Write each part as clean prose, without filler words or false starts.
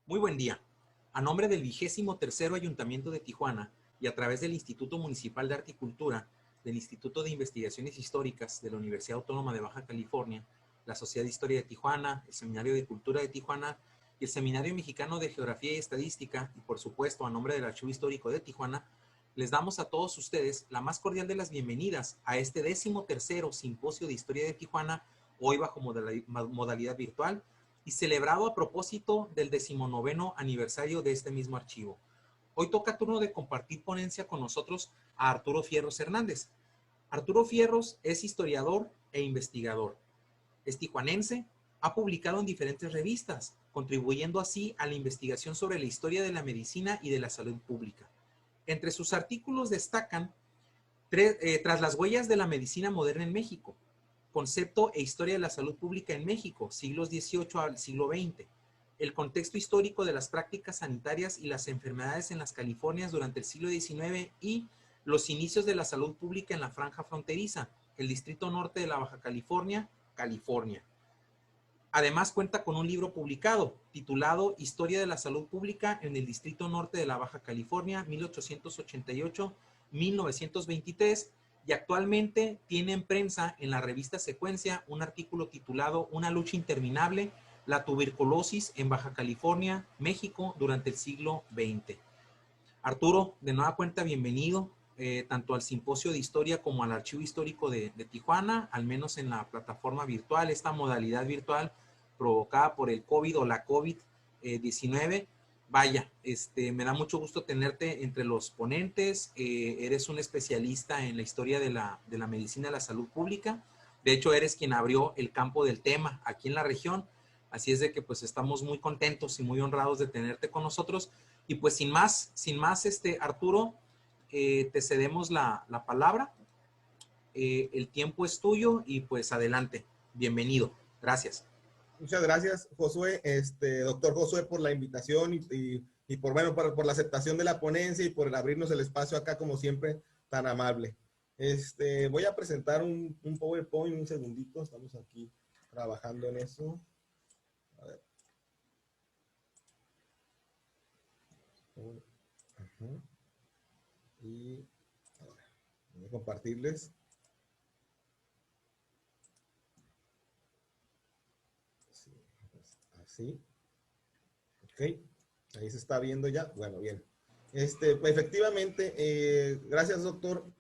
Muy buen día. A nombre del 23º Ayuntamiento de Tijuana y a través del Instituto Municipal de Arte y Cultura, del Instituto de Investigaciones Históricas de la Universidad Autónoma de Baja California, la Sociedad de Historia de Tijuana, el Seminario de Cultura de Tijuana y el Seminario Mexicano de Geografía y Estadística, y por supuesto a nombre del Archivo Histórico de Tijuana, les damos a todos ustedes la más cordial de las bienvenidas a este 13º Simposio de Historia de Tijuana, hoy bajo modalidad virtual, y celebrado a propósito del 19º aniversario de este mismo archivo. Hoy toca turno de compartir ponencia con nosotros a Arturo Fierros Hernández. Arturo Fierros es historiador e investigador. Es tijuanense, ha publicado en diferentes revistas, contribuyendo así a la investigación sobre la historia de la medicina y de la salud pública. Entre sus artículos destacan Tras las huellas de la medicina moderna en México, Concepto e historia de la salud pública en México, siglos XVIII al siglo XX, el contexto histórico de las prácticas sanitarias y las enfermedades en las Californias durante el siglo XIX y los inicios de la salud pública en la franja fronteriza, el Distrito Norte de la Baja California, California. Además cuenta con un libro publicado titulado Historia de la Salud Pública en el Distrito Norte de la Baja California, 1888-1923, y actualmente tiene en prensa en la revista Secuencia un artículo titulado Una lucha interminable, la tuberculosis en Baja California, México, durante el siglo XX. Arturo, de nueva cuenta, bienvenido tanto al Simposio de Historia como al Archivo Histórico de Tijuana, al menos en la plataforma virtual, esta modalidad virtual provocada por el COVID o la COVID-19. Vaya, me da mucho gusto tenerte entre los ponentes. Eres un especialista en la historia de la medicina y la salud pública. De hecho, eres quien abrió el campo del tema aquí en la región. Así es de que pues estamos muy contentos y muy honrados de tenerte con nosotros. Y pues sin más, Arturo, te cedemos la palabra. El tiempo es tuyo y pues adelante. Bienvenido. Gracias. Muchas gracias, Josué, doctor Josué, por la invitación y por, bueno, por la aceptación de la ponencia y por abrirnos el espacio acá, como siempre, tan amable. Voy a presentar un PowerPoint, un segundito, estamos aquí trabajando en eso. A ver. Y a ver, voy a compartirles. Así. Ok, ahí se está viendo ya. Bueno, bien. Efectivamente, gracias, doctor,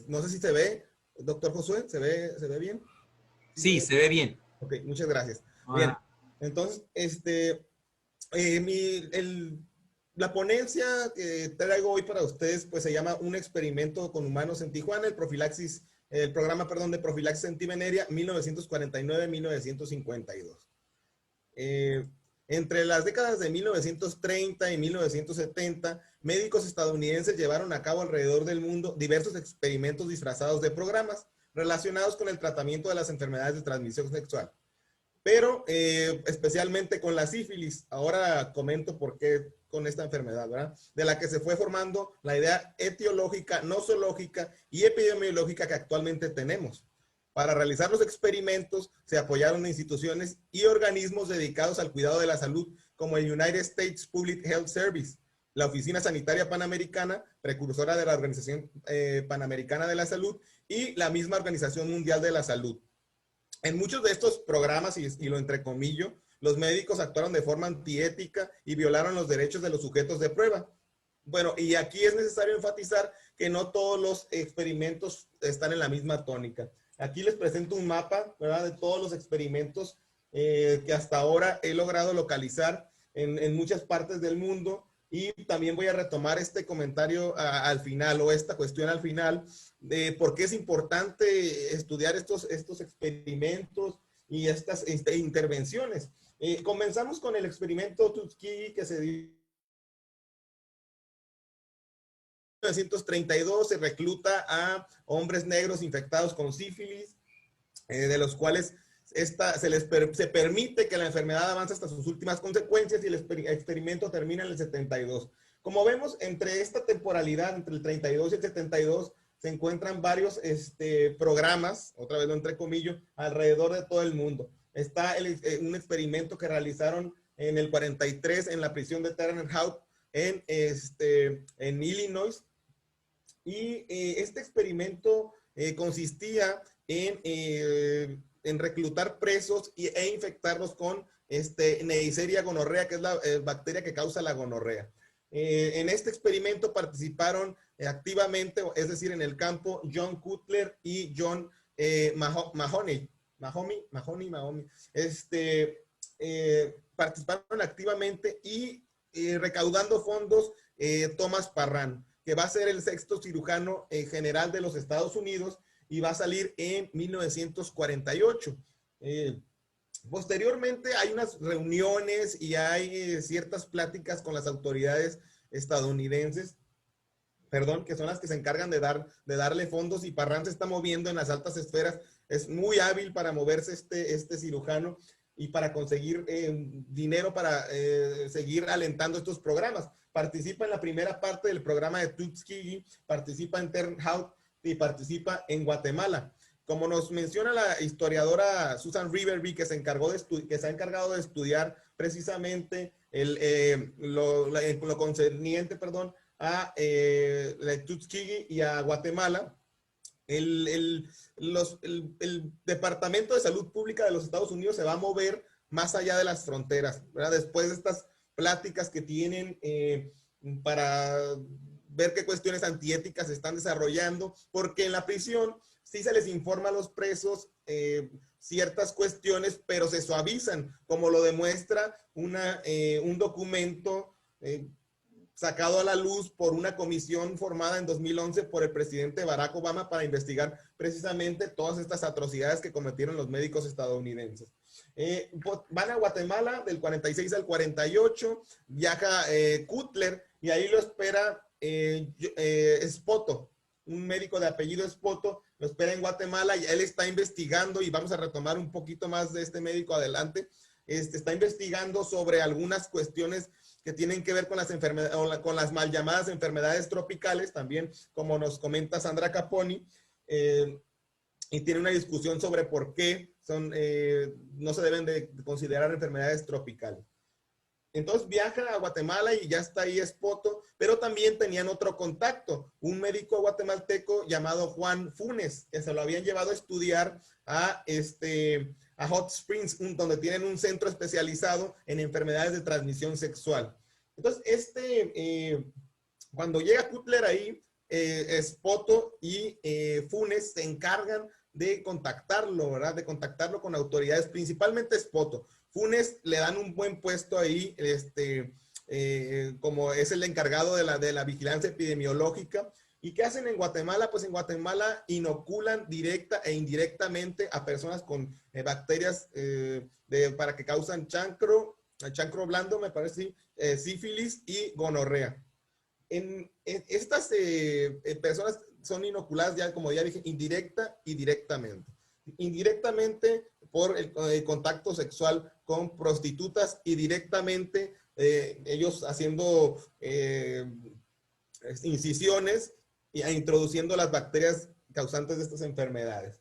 no sé si se ve, doctor Josué, ¿se ve bien? Sí, se ve bien. Ok, muchas gracias. Bien, entonces, la ponencia que traigo hoy para ustedes, pues se llama Un experimento con humanos en Tijuana, el programa de profilaxis antivenérea 1949-1952. Entre las décadas de 1930 y 1970, médicos estadounidenses llevaron a cabo alrededor del mundo diversos experimentos disfrazados de programas relacionados con el tratamiento de las enfermedades de transmisión sexual, pero especialmente con la sífilis. Ahora comento por qué con esta enfermedad, ¿verdad? De la que se fue formando la idea etiológica, nosológica y epidemiológica que actualmente tenemos. Para realizar los experimentos se apoyaron instituciones y organismos dedicados al cuidado de la salud, como el United States Public Health Service, la Oficina Sanitaria Panamericana, precursora de la Organización Panamericana de la Salud, y la misma Organización Mundial de la Salud. En muchos de estos programas, y lo entrecomillo, los médicos actuaron de forma antiética y violaron los derechos de los sujetos de prueba. Bueno, y aquí es necesario enfatizar que no todos los experimentos están en la misma tónica. Aquí les presento un mapa, ¿verdad?, de todos los experimentos que hasta ahora he logrado localizar en muchas partes del mundo, y también voy a retomar este comentario al final, o esta cuestión al final, de por qué es importante estudiar estos experimentos y estas intervenciones. Comenzamos con el experimento Tuskegee, que se dio en 1932. Se recluta a hombres negros infectados con sífilis, de los cuales se permite que la enfermedad avance hasta sus últimas consecuencias, y el experimento termina en el 72. Como vemos, entre esta temporalidad, entre el 32 y el 72, se encuentran varios programas, otra vez lo entrecomillo, alrededor de todo el mundo. Está un experimento que realizaron en el 43 en la prisión de Terre Haute en Illinois. Y este experimento consistía en reclutar presos e infectarlos con Neisseria gonorrea, que es la bacteria que causa la gonorrea. En este experimento participaron activamente, es decir, en el campo, John Cutler y John Mahoney. Participaron activamente y recaudando fondos Thomas Parran, que va a ser el sexto cirujano general de los Estados Unidos y va a salir en 1948. Posteriormente hay unas reuniones y hay ciertas pláticas con las autoridades estadounidenses, que son las que se encargan de darle fondos, y Parran se está moviendo en las altas esferas. Es muy hábil para moverse este cirujano y para conseguir dinero para seguir alentando estos programas. Participa en la primera parte del programa de Tuskegee, participa en Terre Haute y participa en Guatemala. Como nos menciona la historiadora Susan Riverby, que se ha encargado de estudiar precisamente lo concerniente, a Tuskegee y a Guatemala, el Departamento de Salud Pública de los Estados Unidos se va a mover más allá de las fronteras, ¿verdad? Después de estas pláticas que tienen para ver qué cuestiones antiéticas se están desarrollando, porque en la prisión sí se les informa a los presos ciertas cuestiones, pero se suavizan, como lo demuestra un documento sacado a la luz por una comisión formada en 2011 por el presidente Barack Obama para investigar precisamente todas estas atrocidades que cometieron los médicos estadounidenses. Van a Guatemala del 46 al 48, viaja Cutler y ahí lo espera Espoto, un médico de apellido Espoto, lo espera en Guatemala y él está investigando, y vamos a retomar un poquito más de este médico adelante. Está investigando sobre algunas cuestiones que tienen que ver con las enfermedades, con las mal llamadas enfermedades tropicales, también como nos comenta Sandra Caponi, y tiene una discusión sobre por qué no se deben de considerar enfermedades tropicales. Entonces viaja a Guatemala y ya está ahí Espoto, pero también tenían otro contacto, un médico guatemalteco llamado Juan Funes, que se lo habían llevado a estudiar a Hot Springs, donde tienen un centro especializado en enfermedades de transmisión sexual. Entonces, cuando llega Cutler ahí, Espoto y Funes se encargan de contactarlo, ¿verdad? De contactarlo con autoridades, principalmente Espoto. Funes le dan un buen puesto ahí, como es el encargado de la vigilancia epidemiológica. ¿Y qué hacen en Guatemala? Pues en Guatemala inoculan directa e indirectamente a personas con bacterias para que causan chancro blando, me parece, sífilis y gonorrea. Estas personas son inoculadas ya, como ya dije, indirecta y directamente. Indirectamente por el contacto sexual con prostitutas y directamente ellos haciendo incisiones e introduciendo las bacterias causantes de estas enfermedades.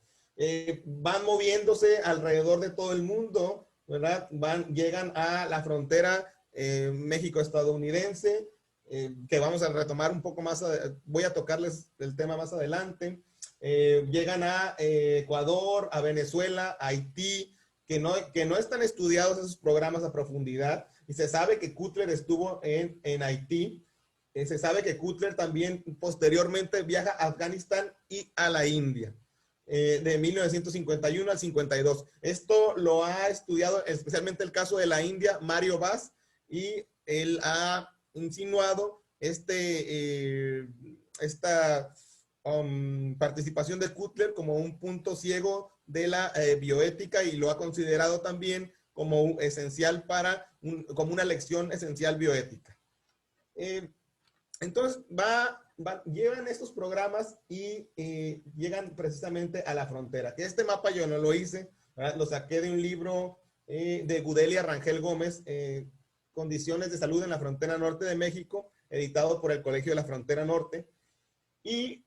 Van moviéndose alrededor de todo el mundo, ¿verdad? Llegan a la frontera México-estadounidense, que vamos a retomar un poco más, voy a tocarles el tema más adelante. Llegan a Ecuador, a Venezuela, a Haití, que no están estudiados esos programas a profundidad, y se sabe que Cutler estuvo en Haití. Se sabe que Cutler también posteriormente viaja a Afganistán y a la India, de 1951 al 52. Esto lo ha estudiado especialmente el caso de la India, Mario Vaz, y él ha insinuado esta participación de Cutler como un punto ciego de la bioética, y lo ha considerado también como esencial como una lección esencial bioética. Entonces llevan estos programas y llegan precisamente a la frontera. Este mapa yo no lo hice, ¿verdad? Lo saqué de un libro de Gudelia Rangel Gómez, Condiciones de Salud en la Frontera Norte de México, editado por el Colegio de la Frontera Norte. Y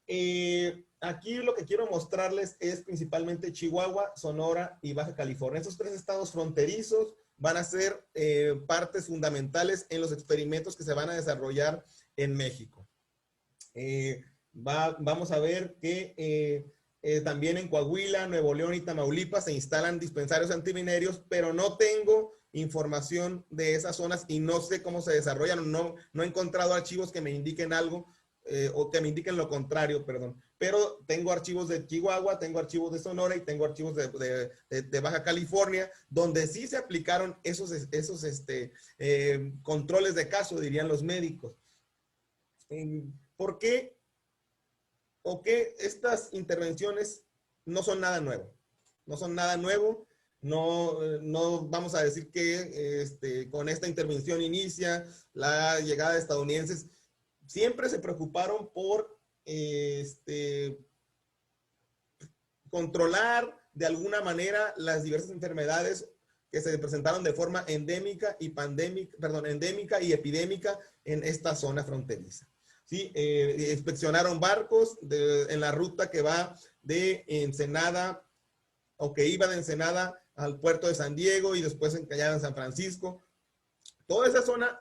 aquí lo que quiero mostrarles es principalmente Chihuahua, Sonora y Baja California. Estos tres estados fronterizos, van a ser partes fundamentales en los experimentos que se van a desarrollar en México. Vamos a ver que también en Coahuila, Nuevo León y Tamaulipas se instalan dispensarios antiminerios, pero no tengo información de esas zonas y no sé cómo se desarrollan. No he encontrado archivos que me indiquen algo o que me indiquen lo contrario, perdón. Pero tengo archivos de Chihuahua, tengo archivos de Sonora y tengo archivos de Baja California, donde sí se aplicaron esos controles de caso, dirían los médicos. ¿Por qué o qué estas intervenciones no son nada nuevo? No son nada nuevo. No vamos a decir que con esta intervención inicia la llegada de estadounidenses. Siempre se preocuparon por controlar de alguna manera las diversas enfermedades que se presentaron de forma endémica y endémica y epidémica en esta zona fronteriza. ¿Sí? Inspeccionaron barcos en la ruta que va de Ensenada o que iba de Ensenada al puerto de San Diego y después encallada en San Francisco. Toda esa zona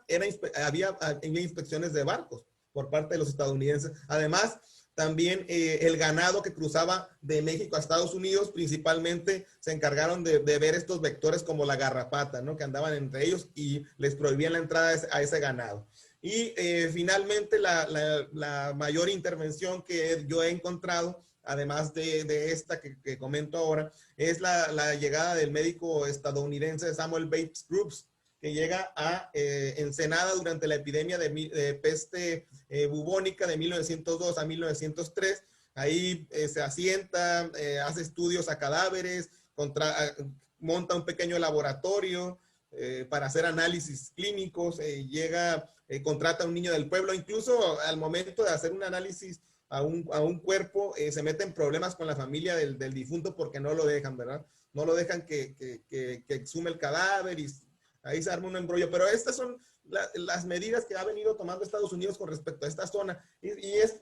había inspecciones de barcos por parte de los estadounidenses. Además, también el ganado que cruzaba de México a Estados Unidos, principalmente se encargaron de ver estos vectores como la garrapata, ¿no? Que andaban entre ellos y les prohibían la entrada a ese ganado. Y finalmente la mayor intervención que yo he encontrado, además de esta que comento ahora, es la llegada del médico estadounidense Samuel Bates Brooks, que llega a Ensenada durante la epidemia de peste bubónica de 1902 a 1903. Ahí se asienta, hace estudios a cadáveres, monta un pequeño laboratorio para hacer análisis clínicos, contrata a un niño del pueblo. Incluso al momento de hacer un análisis a un cuerpo, se mete en problemas con la familia del difunto porque no lo dejan, ¿verdad? No lo dejan que exhume el cadáver y ahí se arma un embrollo. Pero estas son las medidas que ha venido tomando Estados Unidos con respecto a esta zona. Y es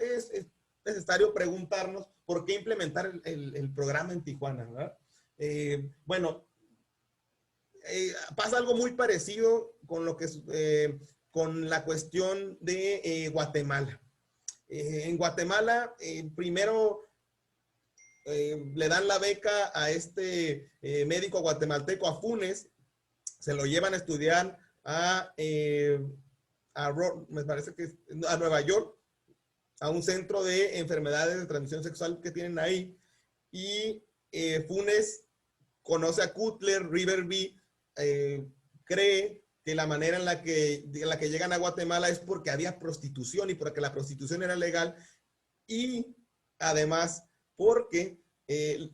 necesario preguntarnos por qué implementar el programa en Tijuana, ¿verdad? Pasa algo muy parecido con con la cuestión de Guatemala. En Guatemala, primero le dan la beca a este médico guatemalteco, a Funes, se lo llevan a estudiar me parece que a Nueva York, a un centro de enfermedades de transmisión sexual que tienen ahí, y Funes conoce a Cutler. Riverby cree que la manera en la que llegan a Guatemala es porque había prostitución y porque la prostitución era legal, y además porque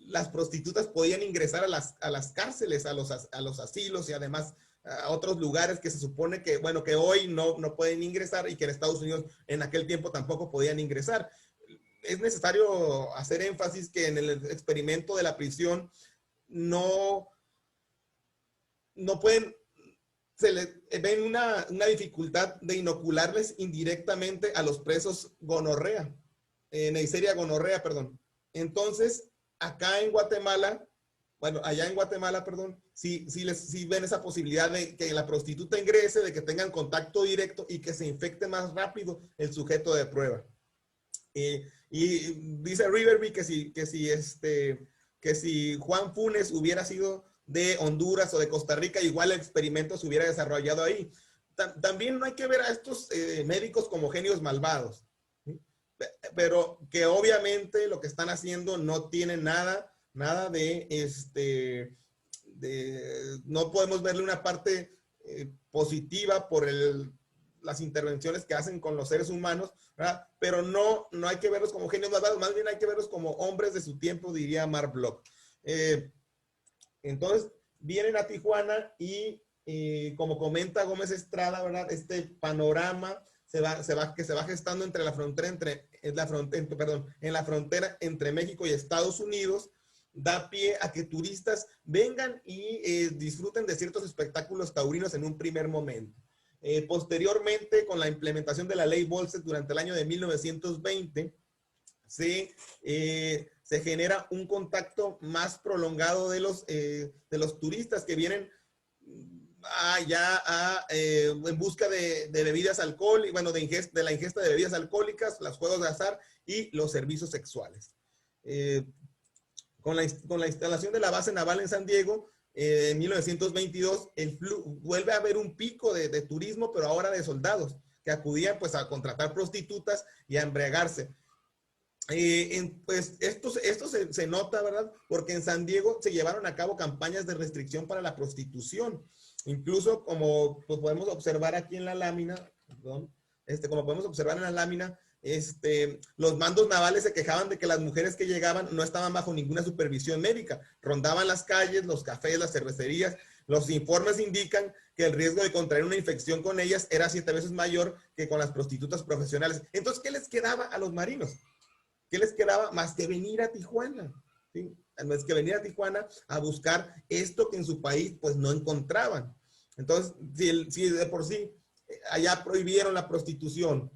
las prostitutas podían ingresar a las cárceles, a los asilos y además a otros lugares que se supone que, bueno, que hoy no pueden ingresar y que en Estados Unidos en aquel tiempo tampoco podían ingresar. Es necesario hacer énfasis que en el experimento de la prisión no pueden, se les ven una dificultad de inocularles indirectamente a los presos gonorrea, Neisseria gonorrea, perdón. Entonces, acá en Guatemala, allá en Guatemala, perdón, sí ven esa posibilidad de que la prostituta ingrese, de que tengan contacto directo y que se infecte más rápido el sujeto de prueba. Y dice Riverby que si Juan Funes hubiera sido de Honduras o de Costa Rica, igual el experimento se hubiera desarrollado ahí. También no hay que ver a estos médicos como genios malvados, ¿sí? Pero que obviamente lo que están haciendo no tiene nada no podemos verle una parte positiva por las intervenciones que hacen con los seres humanos, ¿verdad? Pero no hay que verlos como genios malvados, más bien hay que verlos como hombres de su tiempo, diría Mark Bloch. Entonces, vienen a Tijuana y como comenta Gómez Estrada, ¿verdad? Este panorama que se va gestando en la frontera entre México y Estados Unidos, da pie a que turistas vengan y disfruten de ciertos espectáculos taurinos en un primer momento. Posteriormente, con la implementación de la ley Bolses durante el año de 1920, se genera un contacto más prolongado de los turistas que vienen en busca de bebidas alcohólicas, bueno, de la ingesta de bebidas alcohólicas, los juegos de azar y los servicios sexuales. Con la instalación de la base naval en San Diego, en 1922, vuelve a haber un pico de turismo, pero ahora de soldados, que acudían pues a contratar prostitutas y a embriagarse. Pues esto se nota, ¿verdad? Porque en San Diego se llevaron a cabo campañas de restricción para la prostitución. Incluso como pues, podemos observar aquí en la lámina, perdón, como podemos observar en la lámina, los mandos navales se quejaban de que las mujeres que llegaban no estaban bajo ninguna supervisión médica. Rondaban las calles, los cafés, las cervecerías. Los informes indican que el riesgo de contraer una infección con ellas era 7 veces mayor que con las prostitutas profesionales. Entonces, ¿qué les quedaba a los marinos? ¿Qué les quedaba más que venir a Tijuana? ¿Sí? Más que venir a Tijuana a buscar esto que en su país pues no encontraban. Entonces, si de por sí allá prohibieron la prostitución,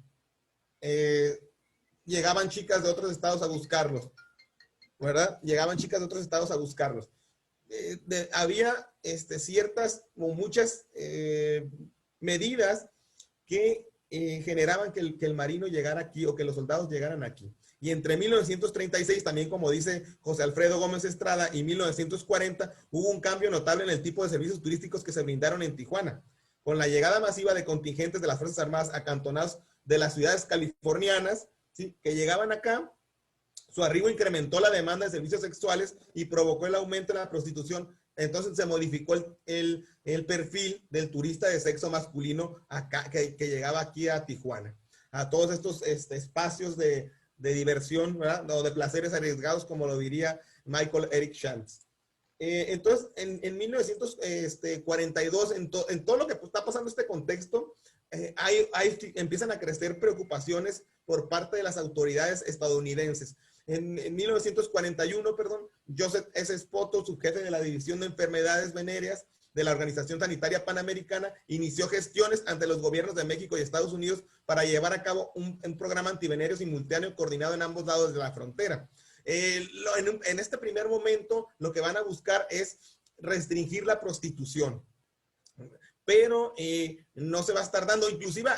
llegaban chicas de otros estados a buscarlos, ¿verdad? Llegaban chicas de otros estados a buscarlos. Había ciertas o muchas medidas que generaban que el marino llegara aquí o que los soldados llegaran aquí. Y entre 1936, también como dice José Alfredo Gómez Estrada, y 1940, hubo un cambio notable en el tipo de servicios turísticos que se brindaron en Tijuana. Con la llegada masiva de contingentes de las Fuerzas Armadas acantonados de las ciudades californianas, ¿sí?, que llegaban acá, su arribo incrementó la demanda de servicios sexuales y provocó el aumento de la prostitución. Entonces se modificó el perfil del turista de sexo masculino acá, que llegaba aquí a Tijuana, a todos estos espacios de diversión, ¿verdad? O de placeres arriesgados, como lo diría Michael Eric Shantz. Entonces, en 1942, en todo lo que está pasando este contexto, empiezan a crecer preocupaciones por parte de las autoridades estadounidenses. En 1941, Joseph S. Spoto, subjefe de la División de Enfermedades Venéreas de la Organización Sanitaria Panamericana, inició gestiones ante los gobiernos de México y Estados Unidos para llevar a cabo un programa antivenéreo simultáneo coordinado en ambos lados de la frontera. En este primer momento, lo que van a buscar es restringir la prostitución, pero no se va a estar dando. Inclusive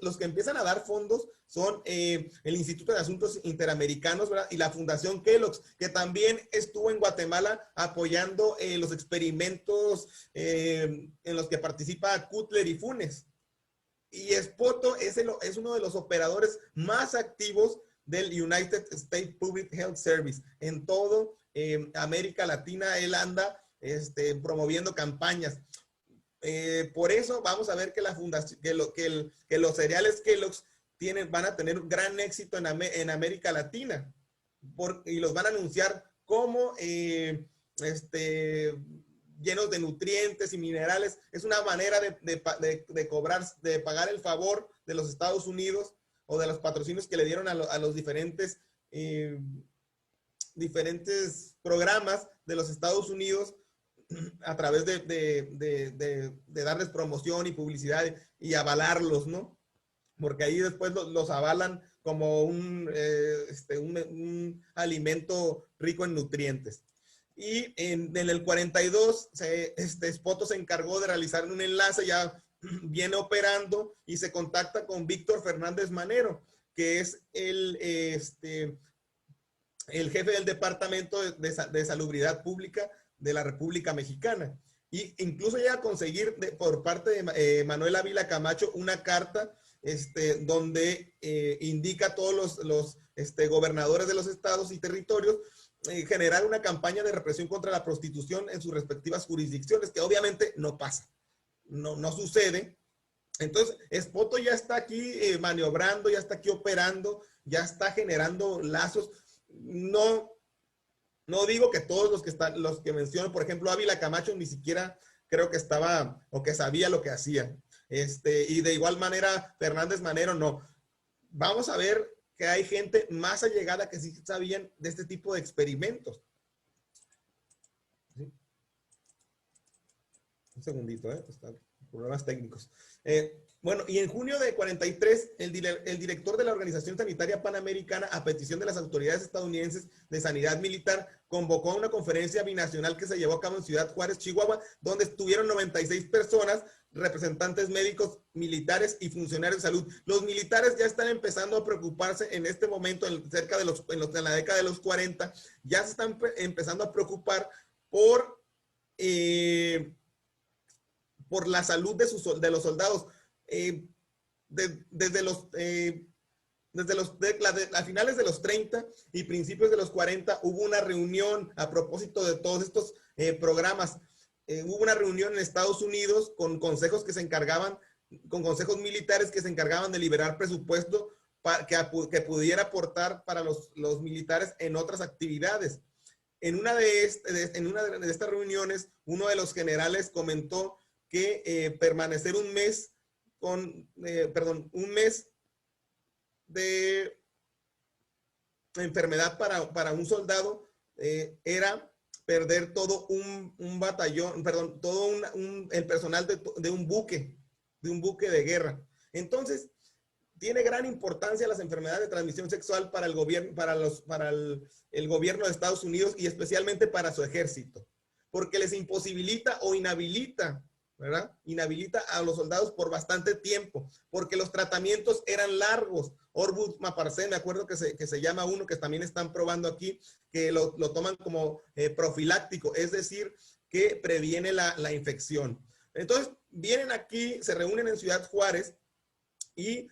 los que empiezan a dar fondos son el Instituto de Asuntos Interamericanos, ¿verdad?, y la Fundación Kellogg's, que también estuvo en Guatemala apoyando los experimentos en los que participa Cutler y Funes. Y Spoto es uno de los operadores más activos del United States Public Health Service. En todo América Latina, él anda promoviendo campañas. Por eso vamos a ver que la fundación, que los cereales Kellogg's van a tener un gran éxito en América Latina, y los van a anunciar como llenos de nutrientes y minerales. Es una manera de pagar el favor de los Estados Unidos o de los patrocinios que le dieron a los diferentes programas de los Estados Unidos, a través de darles promoción y publicidad y avalarlos, ¿no? Porque ahí después los avalan como un alimento rico en nutrientes. Y en el 42, Spoto se encargó de realizar un enlace, ya viene operando, y se contacta con Víctor Fernández Manero, que es el jefe del Departamento de Salubridad Pública de la República Mexicana. Y incluso llega a conseguir por parte de Manuel Ávila Camacho una carta donde indica a todos los gobernadores de los estados y territorios generar una campaña de represión contra la prostitución en sus respectivas jurisdicciones, que obviamente no pasa, no sucede. Entonces, Spoto ya está aquí maniobrando, ya está aquí operando, ya está generando lazos. No digo que todos los que menciono, por ejemplo, Ávila Camacho, ni siquiera creo que estaba o que sabía lo que hacía. Y de igual manera, Fernández Manero, no. Vamos a ver que hay gente más allegada que sí sabían de este tipo de experimentos. ¿Sí? Un segundito, problemas técnicos. Bueno, y en junio de 43, el director de la Organización Sanitaria Panamericana, a petición de las autoridades estadounidenses de sanidad militar, convocó a una conferencia binacional que se llevó a cabo en Ciudad Juárez, Chihuahua, donde estuvieron 96 personas, representantes médicos, militares y funcionarios de salud. Los militares ya están empezando a preocuparse en este momento, en la década de los 40, ya se están empezando a preocupar por la salud de los soldados. A finales de los 30 y principios de los 40 hubo una reunión a propósito de todos estos programas. Hubo una reunión en Estados Unidos con consejos consejos militares que se encargaban de liberar presupuesto que pudiera aportar para los militares en otras actividades. En una de estas reuniones, uno de los generales comentó que permanecer un mes de enfermedad para un soldado era perder todo un batallón, el personal de un buque de guerra. Entonces, tiene gran importancia las enfermedades de transmisión sexual para el gobierno, el gobierno de Estados Unidos y especialmente para su ejército, porque les imposibilita o inhabilita, ¿verdad? Inhabilita a los soldados por bastante tiempo, porque los tratamientos eran largos. Orbus Maparsen, me acuerdo que se llama uno que también están probando aquí, que lo toman como profiláctico, es decir, que previene la infección. Entonces, vienen aquí, se reúnen en Ciudad Juárez y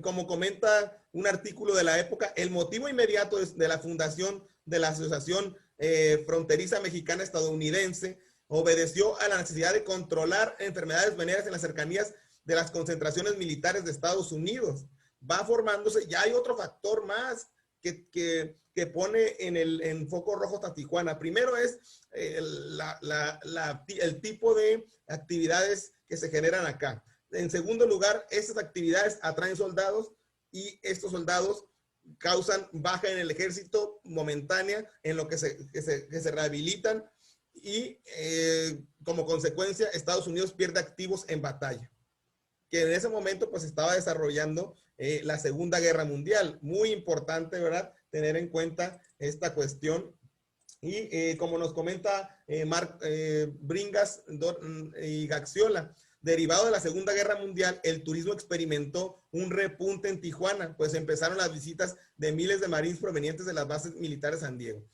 como comenta un artículo de la época, el motivo inmediato de la fundación de la Asociación Fronteriza Mexicana Estadounidense obedeció a la necesidad de controlar enfermedades venéreas en las cercanías de las concentraciones militares de Estados Unidos. Va formándose, ya hay otro factor más que pone en foco rojo a Tijuana. Primero es el tipo de actividades que se generan acá. En segundo lugar, estas actividades atraen soldados y estos soldados causan baja en el ejército momentánea, en lo que se rehabilitan y como consecuencia Estados Unidos pierde activos en batalla, que en ese momento pues estaba desarrollando la Segunda Guerra Mundial. Muy importante, ¿verdad?, tener en cuenta esta cuestión. Y como nos comenta Marc Bringas y Gaxiola, derivado de la Segunda Guerra Mundial, el turismo experimentó un repunte en Tijuana, pues empezaron las visitas de miles de marines provenientes de las bases militares de San Diego.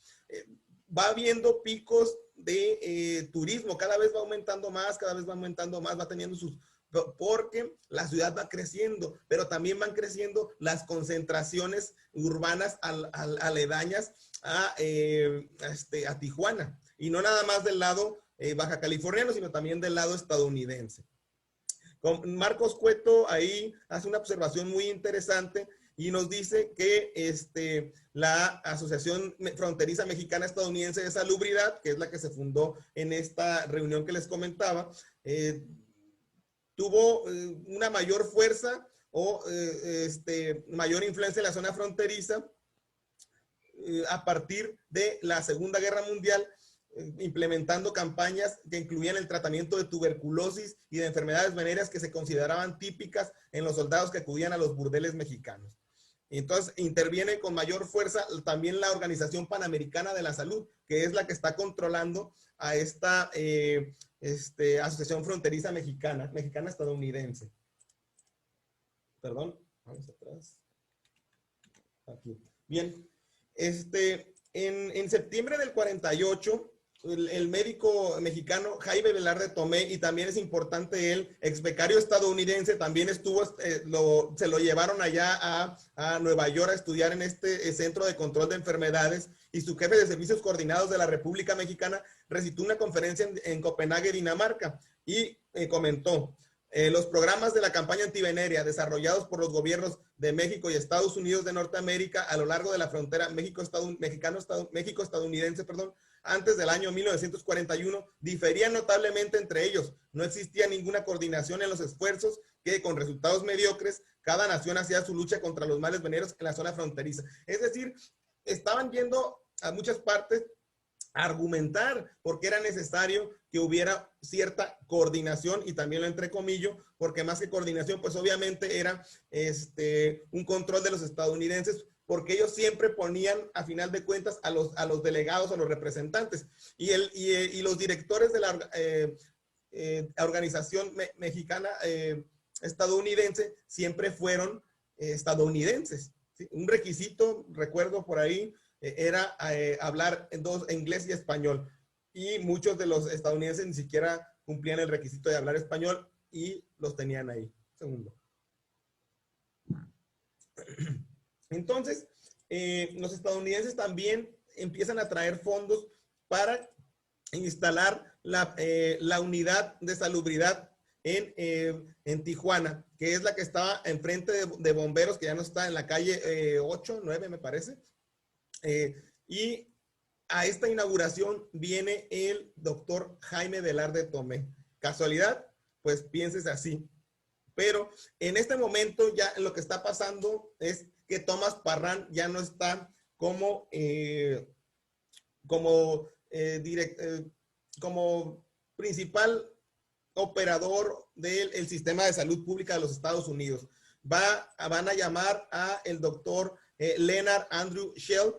Va habiendo picos de turismo, cada vez va aumentando más, va teniendo porque la ciudad va creciendo, pero también van creciendo las concentraciones urbanas aledañas a Tijuana, y no nada más del lado baja californiano, sino también del lado estadounidense. Marcos Cueto ahí hace una observación muy interesante y nos dice que la Asociación Fronteriza Mexicana Estadounidense de Salubridad, que es la que se fundó en esta reunión que les comentaba, tuvo una mayor fuerza o mayor influencia en la zona fronteriza a partir de la Segunda Guerra Mundial, implementando campañas que incluían el tratamiento de tuberculosis y de enfermedades venéreas que se consideraban típicas en los soldados que acudían a los burdeles mexicanos. Entonces interviene con mayor fuerza también la Organización Panamericana de la Salud, que es la que está controlando a esta Asociación Fronteriza Mexicana Estadounidense. Perdón, vamos atrás. Aquí. Bien, en septiembre del 48, el médico mexicano Jaime Velarde Tomé, y también es importante él, ex becario estadounidense, también estuvo, se lo llevaron allá a Nueva York a estudiar en este centro de control de enfermedades, y su jefe de servicios coordinados de la República Mexicana recitó una conferencia en Copenhague, Dinamarca, y comentó: los programas de la campaña antivenérea desarrollados por los gobiernos de México y Estados Unidos de Norteamérica a lo largo de la frontera México-estadounidense, antes del año 1941, diferían notablemente entre ellos. No existía ninguna coordinación en los esfuerzos que, con resultados mediocres, cada nación hacía su lucha contra los males venéreos en la zona fronteriza. Es decir, estaban yendo a muchas partes a argumentar porque era necesario que hubiera cierta coordinación, y también lo entrecomillo, porque más que coordinación, pues obviamente era un control de los estadounidenses, porque ellos siempre ponían, a final de cuentas, a los delegados, a los representantes, y los directores de la organización mexicana estadounidense siempre fueron estadounidenses, ¿sí? Un requisito, recuerdo por ahí, era hablar inglés y español, y muchos de los estadounidenses ni siquiera cumplían el requisito de hablar español y los tenían ahí. Segundo. Entonces, los estadounidenses también empiezan a traer fondos para instalar la unidad de salubridad en Tijuana, que es la que estaba enfrente de bomberos, que ya no está, en la calle 8, 9 me parece. Y a esta inauguración viene el doctor Jaime Velarde Tomé. ¿Casualidad? Pues pienses así. Pero en este momento ya lo que está pasando es que Tomás Parrán ya no está como principal operador del sistema de salud pública de los Estados Unidos. Van a llamar a el doctor Leonard Andrew Shell,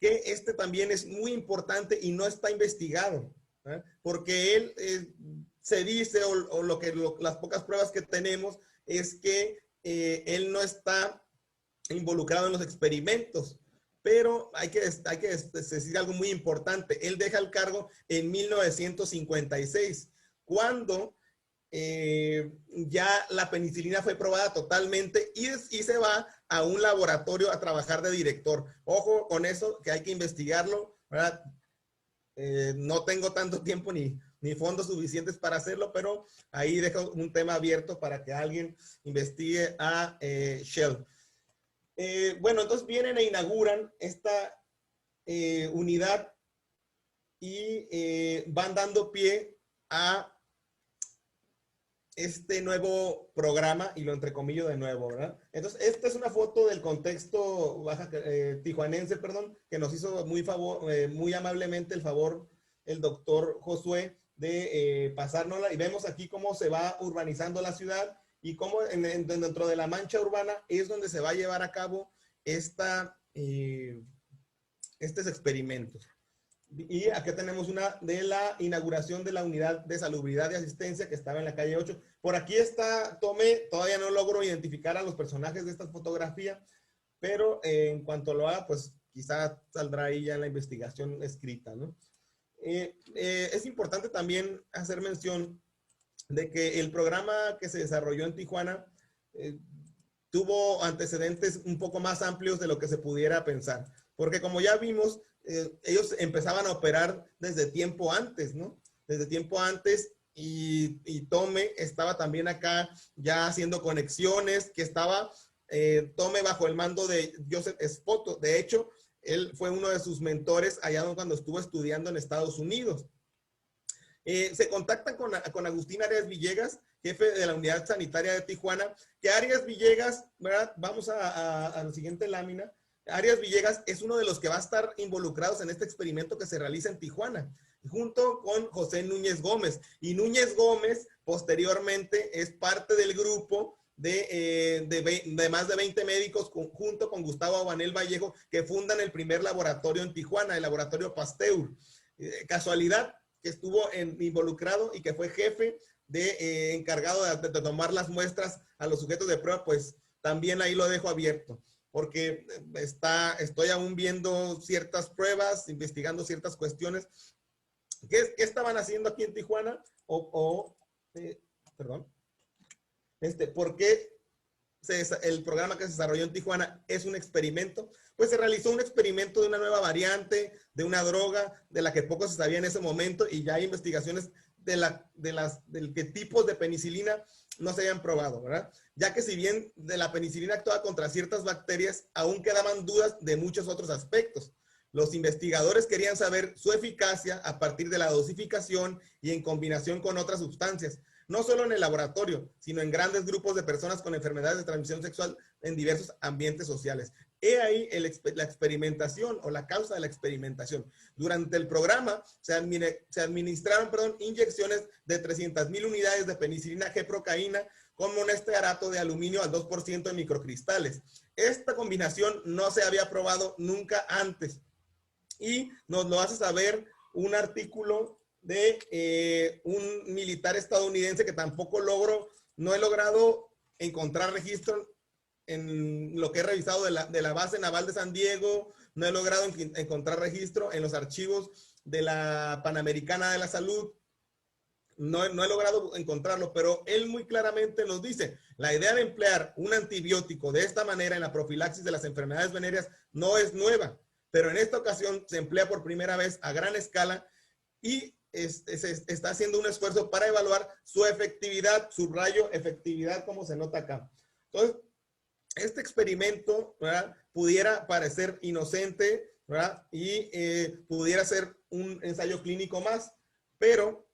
que también es muy importante y no está investigado, ¿eh? Porque él se dice, las pocas pruebas que tenemos es que él no está involucrado en los experimentos, pero hay que decir algo muy importante. Él deja el cargo en 1956, cuando ya la penicilina fue probada totalmente, y se va a un laboratorio a trabajar de director. Ojo con eso, que hay que investigarlo, ¿verdad? No tengo tanto tiempo ni fondos suficientes para hacerlo, pero ahí dejo un tema abierto para que alguien investigue a Shell. Bueno, entonces vienen e inauguran esta unidad y van dando pie a este nuevo programa, y lo entrecomillo de nuevo, ¿verdad? Entonces, esta es una foto del contexto tijuanense, perdón, que nos hizo muy amablemente el favor el doctor Josué de pasárnosla, y vemos aquí cómo se va urbanizando la ciudad y cómo dentro de la mancha urbana es donde se va a llevar a cabo estos experimentos. Y aquí tenemos una de la inauguración de la unidad de salubridad y asistencia que estaba en la calle 8. Por aquí está Tomé, todavía no logro identificar a los personajes de esta fotografía, pero en cuanto lo haga, pues quizá saldrá ahí ya en la investigación escrita, ¿no? Es importante también hacer mención de que el programa que se desarrolló en Tijuana tuvo antecedentes un poco más amplios de lo que se pudiera pensar, porque como ya vimos, ellos empezaban a operar desde tiempo antes, ¿no? Desde tiempo antes, y Tome estaba también acá ya haciendo conexiones, que estaba Tome bajo el mando de Joseph Espoto. De hecho, él fue uno de sus mentores allá cuando estuvo estudiando en Estados Unidos. Se contactan con Agustín Arias Villegas, jefe de la unidad sanitaria de Tijuana, que Arias Villegas, ¿verdad? Vamos a la siguiente lámina. Arias Villegas es uno de los que va a estar involucrados en este experimento que se realiza en Tijuana, junto con José Núñez Gómez. Y Núñez Gómez posteriormente es parte del grupo de más de 20 médicos, junto con Gustavo Abanel Vallejo, que fundan el primer laboratorio en Tijuana, el laboratorio Pasteur. Casualidad que estuvo involucrado y que fue jefe encargado de tomar las muestras a los sujetos de prueba, pues también ahí lo dejo abierto, porque estoy aún viendo ciertas pruebas, investigando ciertas cuestiones. ¿Qué estaban haciendo aquí en Tijuana? Perdón. ¿Por qué el programa que se desarrolló en Tijuana es un experimento? Pues se realizó un experimento de una nueva variante, de una droga de la que poco se sabía en ese momento, y ya hay investigaciones de qué tipos de penicilina no se habían probado, ¿verdad? Ya que si bien de la penicilina actuaba contra ciertas bacterias, aún quedaban dudas de muchos otros aspectos. Los investigadores querían saber su eficacia a partir de la dosificación y en combinación con otras sustancias, no solo en el laboratorio, sino en grandes grupos de personas con enfermedades de transmisión sexual en diversos ambientes sociales. He ahí la experimentación o la causa de la experimentación. Durante el programa se administraron inyecciones de 300,000 unidades de penicilina G-procaína con un estearato de aluminio al 2% de microcristales. Esta combinación no se había probado nunca antes. Y nos lo hace saber un artículo de un militar estadounidense que tampoco no he logrado encontrar registro en lo que he revisado de la base naval de San Diego. No he logrado encontrar registro en los archivos de la Panamericana de la Salud. No he logrado encontrarlo, pero él muy claramente nos dice, la idea de emplear un antibiótico de esta manera en la profilaxis de las enfermedades venéreas no es nueva, pero en esta ocasión se emplea por primera vez a gran escala y se está haciendo un esfuerzo para evaluar su efectividad, subrayo efectividad, como se nota acá. Entonces, este experimento, ¿verdad?, pudiera parecer inocente, ¿verdad?, y pudiera ser un ensayo clínico más, pero,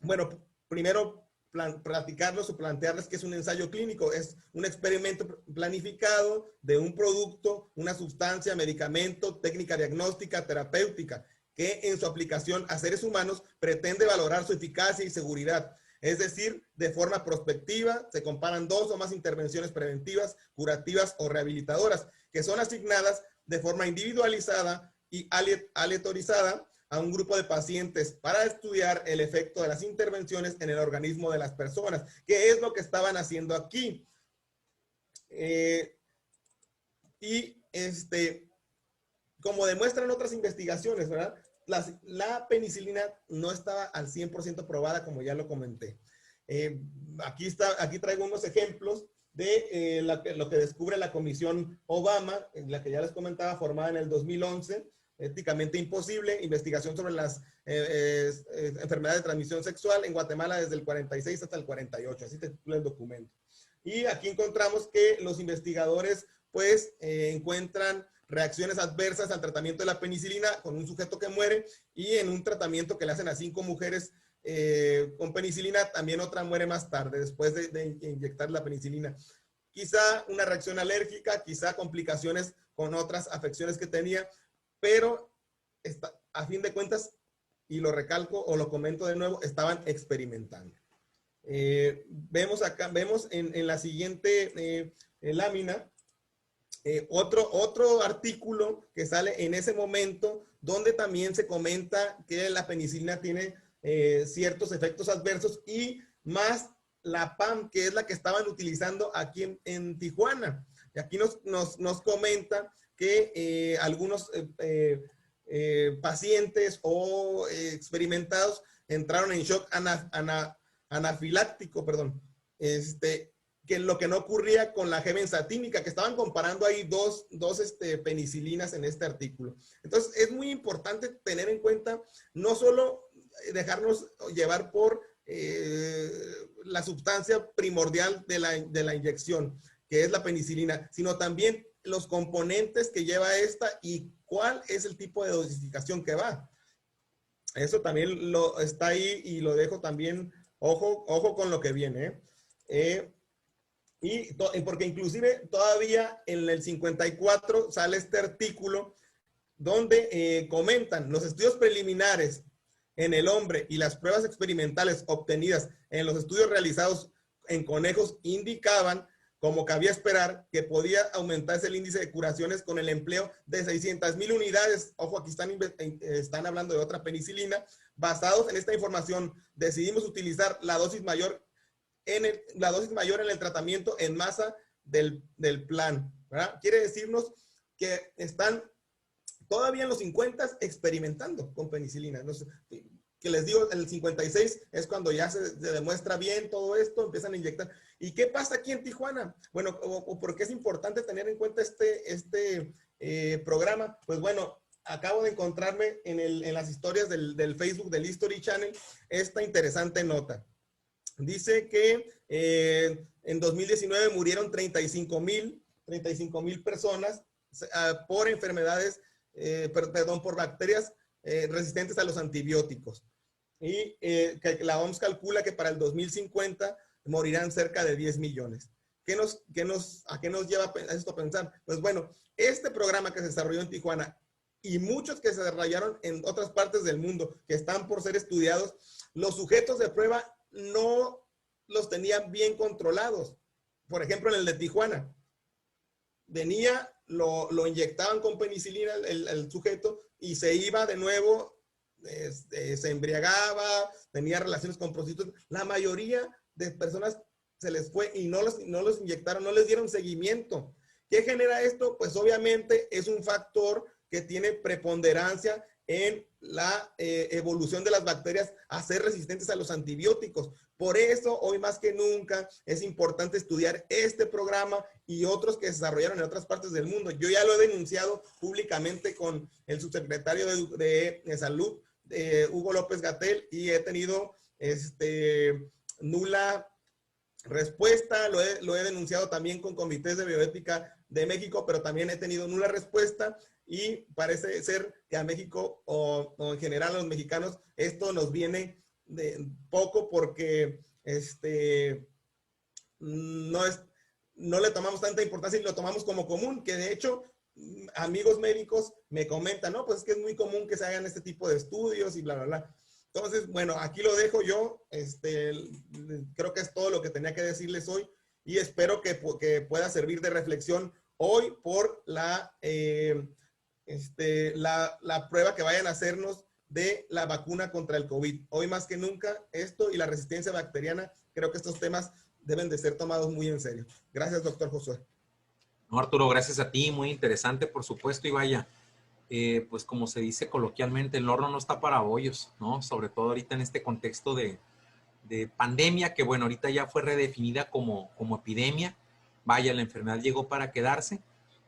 bueno, primero platicarlos o plantearles que es un ensayo clínico. Es un experimento planificado de un producto, una sustancia, medicamento, técnica diagnóstica, terapéutica, que en su aplicación a seres humanos pretende valorar su eficacia y seguridad. Es decir, de forma prospectiva, se comparan 2 o más intervenciones preventivas, curativas o rehabilitadoras, que son asignadas de forma individualizada y aleatorizada a un grupo de pacientes para estudiar el efecto de las intervenciones en el organismo de las personas, que es lo que estaban haciendo aquí. Como demuestran otras investigaciones, ¿verdad?, la penicilina no estaba al 100% probada, como ya lo comenté. Aquí traigo unos ejemplos de lo que descubre la Comisión Obama, la que ya les comentaba, formada en el 2011, éticamente imposible, investigación sobre las enfermedades de transmisión sexual en Guatemala desde el 46 hasta el 48, así titula el documento. Y aquí encontramos que los investigadores pues encuentran reacciones adversas al tratamiento de la penicilina con un sujeto que muere, y en un tratamiento que le hacen a 5 mujeres con penicilina, también otra muere más tarde después de inyectar la penicilina. Quizá una reacción alérgica, quizá complicaciones con otras afecciones que tenía, pero a fin de cuentas, y lo recalco o lo comento de nuevo, estaban experimentando. Vemos en la siguiente lámina otro artículo que sale en ese momento, donde también se comenta que la penicilina tiene ciertos efectos adversos, y más la PAM, que es la que estaban utilizando aquí en Tijuana. Y aquí nos comenta que algunos pacientes o experimentados entraron en shock anafiláctico, que lo que no ocurría con la G-benzatínica, que estaban comparando ahí dos penicilinas en este artículo. Entonces, es muy importante tener en cuenta, no solo dejarnos llevar por la sustancia primordial de la inyección, que es la penicilina, sino también los componentes que lleva esta y cuál es el tipo de dosificación que va. Eso también está ahí, y lo dejo también, ojo con lo que viene. Porque inclusive todavía en el 54 sale este artículo donde comentan los estudios preliminares en el hombre y las pruebas experimentales obtenidas en los estudios realizados en conejos indicaban, como cabía esperar, que podía aumentarse el índice de curaciones con el empleo de 600,000 unidades. Ojo, aquí están hablando de otra penicilina. Basados en esta información, decidimos utilizar la dosis mayor en el tratamiento en masa del plan, ¿verdad? Quiere decirnos que están todavía en los 50 experimentando con penicilina. No sé, que les digo, en el 56 es cuando ya se demuestra bien todo esto, empiezan a inyectar. ¿Y qué pasa aquí en Tijuana? Bueno, o por qué es importante tener en cuenta este programa. Pues bueno, acabo de encontrarme en las historias del Facebook del History Channel esta interesante nota. Dice que en 2019 murieron 35,000 personas por enfermedades, por bacterias resistentes a los antibióticos. Y que la OMS calcula que para el 2050 morirán cerca de 10 millones. ¿A qué nos lleva esto a pensar? Pues bueno, este programa que se desarrolló en Tijuana y muchos que se desarrollaron en otras partes del mundo que están por ser estudiados, los sujetos de prueba no los tenían bien controlados. Por ejemplo, en el de Tijuana, venía, lo inyectaban con penicilina el sujeto y se iba de nuevo, se embriagaba, tenía relaciones con prostitutas. La mayoría de personas se les fue y no los inyectaron, no les dieron seguimiento. ¿Qué genera esto? Pues obviamente es un factor que tiene preponderancia en la evolución de las bacterias a ser resistentes a los antibióticos. Por eso, hoy más que nunca, es importante estudiar este programa y otros que se desarrollaron en otras partes del mundo. Yo ya lo he denunciado públicamente con el subsecretario de Salud, Hugo López-Gatell, y he tenido nula respuesta. Lo he denunciado también con comités de bioética de México, pero también he tenido nula respuesta. Y parece ser que a México o en general a los mexicanos esto nos viene de poco porque no le tomamos tanta importancia y lo tomamos como común, que de hecho amigos médicos me comentan, no, pues es que es muy común que se hagan este tipo de estudios y bla, bla, bla. Entonces, bueno, aquí lo dejo yo. Creo que es todo lo que tenía que decirles hoy y espero que pueda servir de reflexión hoy por la prueba que vayan a hacernos de la vacuna contra el COVID. Hoy más que nunca, esto y la resistencia bacteriana, creo que estos temas deben de ser tomados muy en serio. Gracias, doctor Josué. No, Arturo, gracias a ti, muy interesante, por supuesto, y vaya, pues como se dice coloquialmente, el horno no está para bollos, ¿no? Sobre todo ahorita en este contexto de pandemia, que bueno, ahorita ya fue redefinida como epidemia. Vaya, la enfermedad llegó para quedarse.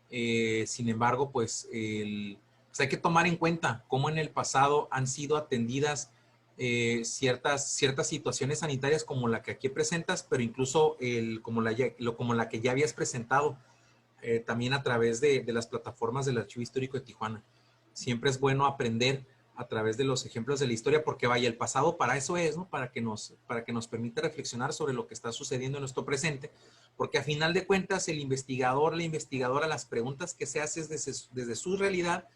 Sin embargo, pues hay que tomar en cuenta cómo en el pasado han sido atendidas ciertas situaciones sanitarias como la que aquí presentas, pero incluso como la que ya habías presentado también a través de las plataformas del Archivo Histórico de Tijuana. Siempre es bueno aprender a través de los ejemplos de la historia, porque vaya, el pasado para eso es, ¿no? Para que nos permita reflexionar sobre lo que está sucediendo en nuestro presente, porque a final de cuentas el investigador, la investigadora, las preguntas que se hacen desde su realidad,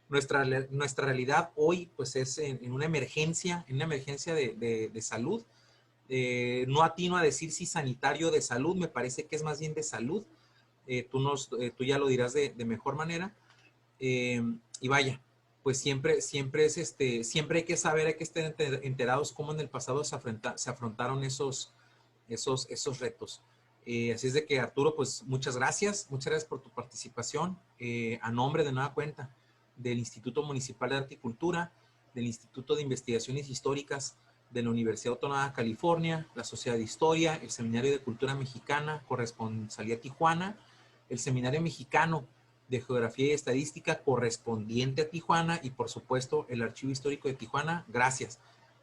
nuestra realidad hoy pues es en una emergencia de salud. No atino a decir si sanitario o de salud, me parece que es más bien de salud. Tú ya lo dirás de mejor manera. Y vaya, pues siempre hay que saber, hay que estar enterados cómo en el pasado se afrontaron esos retos. Así es de que, Arturo, pues muchas gracias por tu participación. A nombre de nueva cuenta del Instituto Municipal de Arte y Cultura, del Instituto de Investigaciones Históricas de la Universidad Autónoma de California, la Sociedad de Historia, el Seminario de Cultura Mexicana, Corresponsalía Tijuana, el Seminario Mexicano de Geografía y Estadística correspondiente a Tijuana y, por supuesto, el Archivo Histórico de Tijuana. Gracias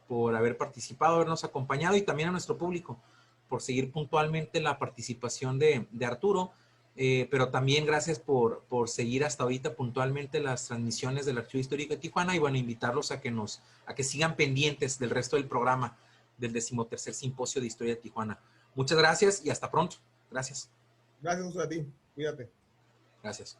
por haber participado, habernos acompañado, y también a nuestro público por seguir puntualmente la participación de Arturo, pero también gracias por seguir hasta ahorita puntualmente las transmisiones del Archivo Histórico de Tijuana, y bueno, invitarlos a que sigan pendientes del resto del programa del 13º Simposio de Historia de Tijuana. Muchas gracias y hasta pronto. Gracias. Gracias a ti. Cuídate. Gracias.